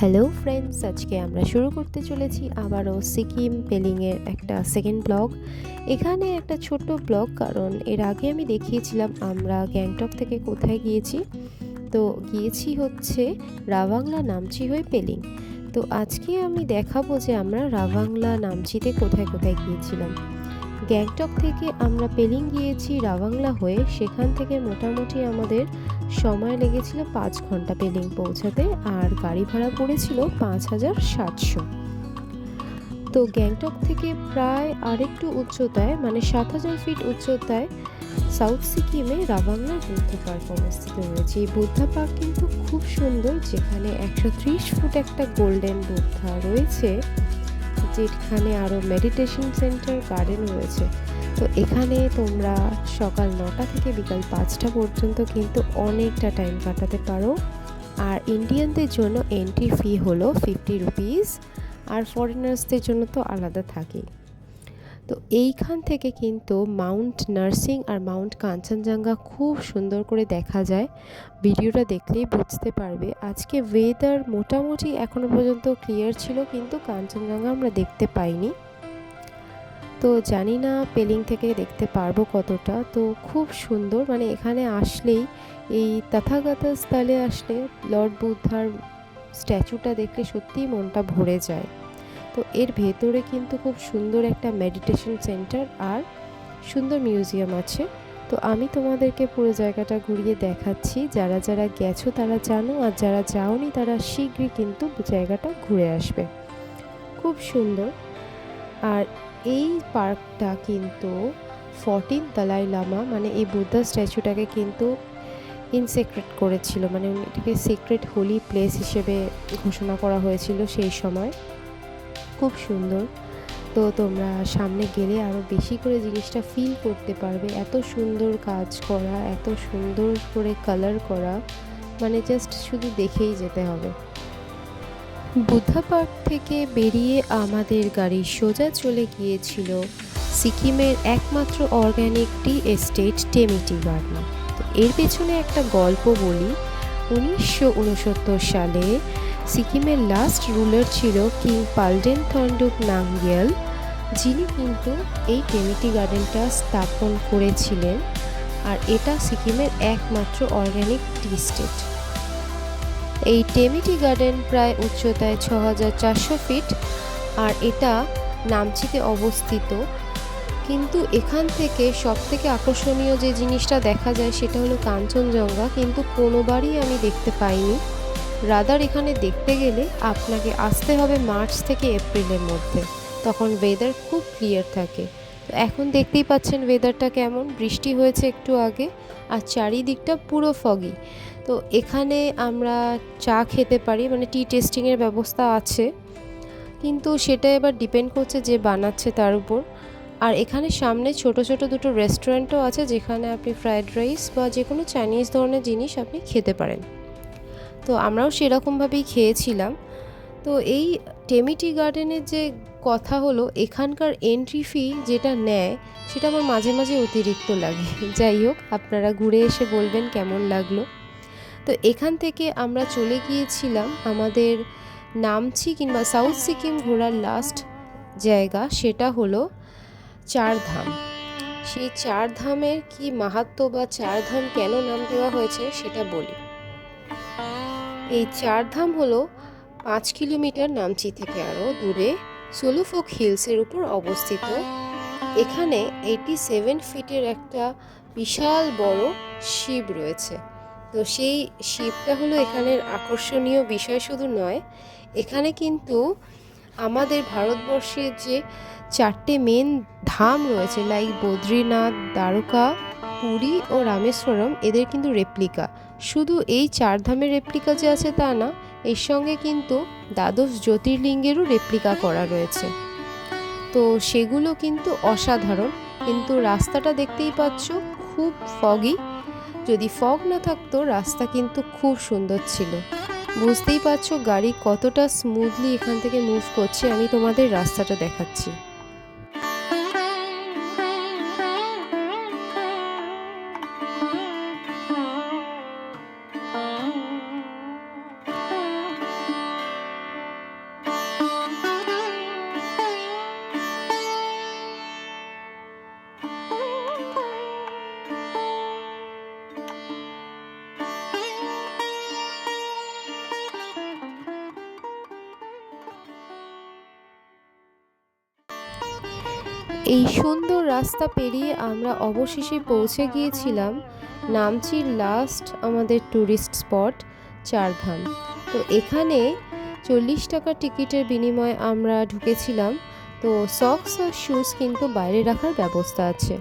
Hello friends, আজকে আমরা শুরু করতে চলেছি আবারও সিকিম পেলিংয়ের একটা সেকেন্ড ব্লগ। এখানে একটা ছোট্ট ব্লগ, কারণ এর আগে আমি দেখিয়েছিলাম আমরা গ্যাংটক থেকে কোথায় গিয়েছি। তো গিয়েছি হচ্ছে রাভাংলা নামচি হয়ে পেলিং। তো আজকে আমি দেখাবো যে আমরা রাভাংলা নামচিতে কোথায় কোথায় গিয়েছিলাম। গ্যাংটক থেকে আমরা পেলিং গিয়েছি রাভাংলা হয়ে, সেখান থেকে মোটামুটি আমাদের সময় লেগেছিল 5 ঘন্টা পেলিং পৌঁছাতে, আর গাড়ি ভাড়া পড়েছিল 5,700। তো গ্যাংটক থেকে প্রায় আরেকটু উচ্চতায়, মানে 7,000 ফিট উচ্চতায় সাউথ সিকিমে রাভাংলার বুদ্ধ পার্ক অবস্থিত রয়েছে। এই বুদ্ধা পার্ক কিন্তু খুব সুন্দর, যেখানে 130 ফুট একটা গোল্ডেন বুদ্ধা রয়েছে, যেখানে আরও মেডিটেশন সেন্টার, গার্ডেন রয়েছে। তো এখানে তোমরা সকাল 9টা থেকে বিকাল 5টা পর্যন্ত কিন্তু অনেকটা টাইম কাটাতে পারো। আর ইন্ডিয়ানদের জন্য এন্ট্রি ফি হলো 50 রুপিস, আর ফরেনার্সদের জন্য তো আলাদা থাকেই। তো এইখান থেকে কিন্তু মাউন্ট নার্সিং আর মাউন্ট কাঞ্চনজঙ্ঘা খুব সুন্দর করে দেখা যায়। ভিডিওটা দেখলেই বুঝতে পারবে। আজকে ওয়েদার মোটামুটি এখনো পর্যন্ত ক্লিয়ার ছিল, কিন্তু কাঞ্চনজঙ্ঘা আমরা দেখতে পাইনি। তো জানি না পেলিং থেকে দেখতে পারবো কতটা। তো খুব সুন্দর, মানে এখানে আসলেই এই তথাগত স্থলে আসলে লর্ড বুদ্ধার স্ট্যাচুটা দেখলে সত্যিই মনটা ভরে যায়। তো এর ভেতরে কিন্তু খুব সুন্দর একটা মেডিটেশন সেন্টার আর সুন্দর মিউজিয়াম আছে। তো আমি তোমাদেরকে পুরো জায়গাটা ঘুরিয়ে দেখাচ্ছি। যারা যারা গেছো তারা জানো, আর যারা যাওনি তারা শীঘ্রই কিন্তু জায়গাটা ঘুরে আসবে। খুব সুন্দর। আর এই পার্কটা কিন্তু 14 দালাই লামা, মানে এই বুদ্ধা স্ট্যাচুটাকে কিন্তু ইনসিক্রেট করেছিল, মানে এটাকে সিক্রেট হোলি প্লেস হিসেবে ঘোষণা করা হয়েছিল সেই সময়। খুব সুন্দর। তো তোমরা সামনে গেলে আরও বেশি করে জিনিসটা ফিল করতে পারবে। এত সুন্দর কাজ করা, এত সুন্দর করে কালার করা, মানে জাস্ট শুধু দেখেই যেতে হবে। বুদ্ধা পার্ক থেকে বেরিয়ে আমাদের গাড়ি সোজা চলে গিয়েছিল সিকিমের একমাত্র organic tea estate Tammy tea garden. তো এর পেছনে একটা গল্প বলি। 1969 সালে সিকিমের লাস্ট রুলার ছিল কিং পালডেন থন্ডুক নামগিয়াল, যিনি কিন্তু এই টেমি টি গার্ডেনটা স্থাপন করেছিলেন। আর এটা সিকিমের একমাত্র অর্গ্যানিক টি স্টেট। এই টেমি টি গার্ডেন প্রায় উচ্চতায় 6,400 ফিট, আর এটা নামচিতে অবস্থিত। কিন্তু এখান থেকে সবথেকে আকর্ষণীয় যে জিনিসটা দেখা যায় সেটা হলো কাঞ্চনজঙ্ঘা, কিন্তু কোনোবারই আমি দেখতে পাইনি। রাদার এখানে দেখতে গেলে আপনাকে আসতে হবে মার্চ থেকে এপ্রিলের মধ্যে, তখন ওয়েদার খুব ক্লিয়ার থাকে। তো এখন দেখতেই পাচ্ছেন ওয়েদারটা কেমন, বৃষ্টি হয়েছে একটু আগে, আর চারিদিকটা পুরো ফগি। তো এখানে আমরা চা খেতে পারি, মানে টি টেস্টিংয়ের ব্যবস্থা আছে, কিন্তু সেটা এবার ডিপেন্ড করছে যে বানাচ্ছে তার উপর। আর এখানে সামনে ছোট ছোট দুটো রেস্টুরেন্টও আছে, যেখানে আপনি ফ্রায়েড রাইস বা যে কোনো চাইনিজ ধরনের জিনিস আপনি খেতে পারেন। তো আমরাও সেরকমভাবেই খেয়েছিলাম। তো এই টেমি টি গার্ডেনের যে কথা হলো, এখানকার এন্ট্রি ফি যেটা নেয় সেটা আমার মাঝে মাঝে অতিরিক্ত লাগে। যাই হোক, আপনারা ঘুরে এসে বলবেন কেমন লাগলো। তো এখান থেকে আমরা চলে গিয়েছিলাম আমাদের নামচি কিংবা সাউথ সিকিম ঘোরার লাস্ট জায়গা, সেটা হলো চারধাম। সেই চারধামের কি মাহাত্ম্য বা চারধাম কেন নাম দেওয়া হয়েছে সেটা বলি। এই চারধাম হলো 5 কিলোমিটার নামচি থেকে আরও দূরে সোলুফোক হিলসের উপর অবস্থিত। এখানে 87 ফিটের একটা বিশাল বড় শিব রয়েছে। তো সেই শিবটা হলো এখানের আকর্ষণীয় বিষয় শুধু নয়, এখানে কিন্তু আমাদের ভারতবর্ষের যে 4টে মেন ধাম রয়েছে, লাইক বদ্রীনাথ, দ্বারকা, পুরী ও রামেশ্বরম, এদের কিন্তু রেপ্লিকা। শুধু এই 4 ধামের রেপ্লিকা যে আছে তা না, এর সঙ্গে কিন্তু দ্বাদশ জ্যোতির্লিঙ্গেরও রেপ্লিকা করা রয়েছে। তো সেগুলো কিন্তু অসাধারণ। কিন্তু রাস্তাটা দেখতেই পাচ্ছ খুব ফগি। যদি ফগ না থাকতো রাস্তা কিন্তু খুব সুন্দর ছিল। বুঝতেই পারছো গাড়ি কতটা স্মুথলি এখান থেকে মুভ করছে। আমি তোমাদের রাস্তাটা দেখাচ্ছি। এই সুন্দর রাস্তা পেরিয়ে আমরা অবশেষে পৌঁছে গিয়েছিলাম নামচির লাস্ট আমাদের ট্যুরিস্ট স্পট চারধাম। তো এখানে 40 টাকা টিকিটের বিনিময়ে আমরা ঢুকেছিলাম। তো সক্স আর শুজ কিন্তু বাইরে রাখার ব্যবস্থা আছে।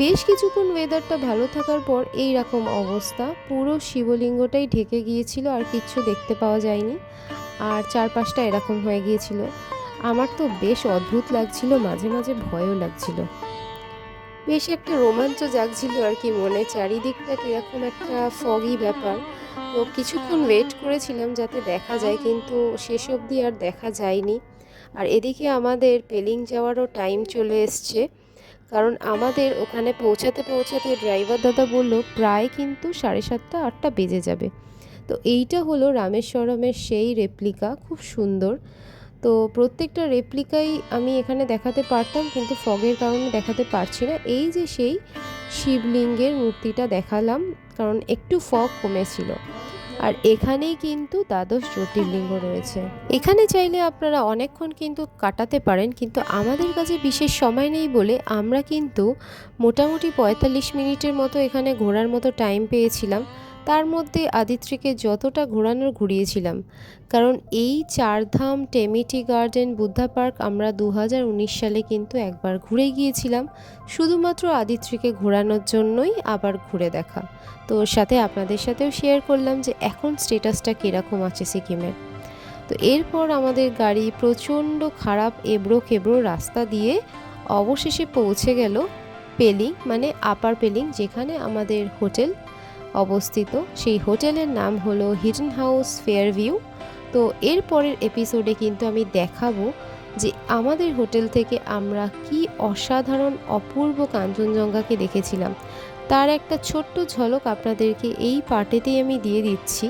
বেশ কিছুক্ষণ ওয়েদারটা ভালো থাকার পর এই রকম অবস্থা, পুরো শিবলিঙ্গটাই ঢেকে গিয়েছিল আর কিচ্ছু দেখতে পাওয়া যায়নি, আর চারপাশটা এরকম হয়ে গিয়েছিল। আমার তো বেশ অদ্ভুত লাগছিল, মাঝে মাঝে ভয়ও লাগছিল, বেশ একটা রোমাঞ্চ জাগছিল আর কি মনে। চারিদিকটা কীরকম একটা ফগি ব্যাপার। তো কিছুক্ষণ ওয়েট করেছিলাম যাতে দেখা যায়, কিন্তু শেষ অবধি আর দেখা যায়নি। আর এদিকে আমাদের পেলিং যাওয়ারও টাইম চলে এসছে, কারণ আমাদের ওখানে পৌঁছাতে পৌঁছাতে ড্রাইভার দাদা বলল প্রায় কিন্তু 7:30-8টা বেজে যাবে। তো এইটা হলো রামেশ্বরমের সেই রেপ্লিকা, খুব সুন্দর। তো প্রত্যেকটা রেপ্লিকাই আমি এখানে দেখাতে পারতাম, কিন্তু ফগের কারণে দেখাতে পারছি না। এই যে সেই শিবলিঙ্গের মূর্তিটা দেখালাম, কারণ একটু ফগ কমেছিল। আর এখানেই কিন্তু দ্বাদশ জ্যোতির্লিঙ্গ রয়েছে। এখানে চাইলে আপনারা অনেকক্ষণ কিন্তু কাটাতে পারেন, কিন্তু আমাদের কাছে বিশেষ সময় নেই বলে আমরা কিন্তু মোটামুটি 45 মিনিটের মতো এখানে ঘোরার মতো টাইম পেয়েছিলাম। তার মধ্যে আদিত্রিকে যতটা ঘোরানোর ঘুরিয়েছিলাম, কারণ এই চারধাম, টেমিটি গার্ডেন, বুদ্ধা পার্ক আমরা 2019 সালে কিন্তু একবার ঘুরে গিয়েছিলাম, শুধুমাত্র আদিত্রিকে ঘোরানোর জন্যই আবার ঘুরে দেখা। তো সাথে আপনাদের সাথেও শেয়ার করলাম যে এখন স্টেটাসটা কীরকম আছে সিকিমের। তো এরপর আমাদের গাড়ি প্রচণ্ড খারাপ এবড়ো খেবড়ো রাস্তা দিয়ে অবশেষে পৌঁছে গেল পেলিং, মানে আপার পেলিং, যেখানে আমাদের হোটেল অবস্থিত। সেই হোটেলের নাম হলো হিডেন হাউস ফেয়ারভিউ। তো এর পরের এপিসোডে কিন্তু আমি দেখাবো যে আমাদের হোটেল থেকে আমরা কি অসাধারণ অপূর্ব কাঞ্চনজঙ্ঘাকে দেখেছিলাম, তার একটা ছোট্ট ঝলক আপনাদেরকে এই পার্টেতেই আমি দিয়ে দিচ্ছি।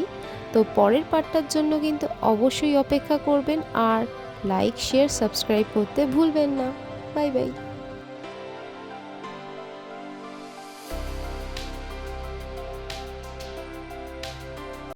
তো পরের পার্টটার জন্য কিন্তু অবশ্যই অপেক্ষা করবেন, আর লাইক, শেয়ার, সাবস্ক্রাইব করতে ভুলবেন না। Bye bye.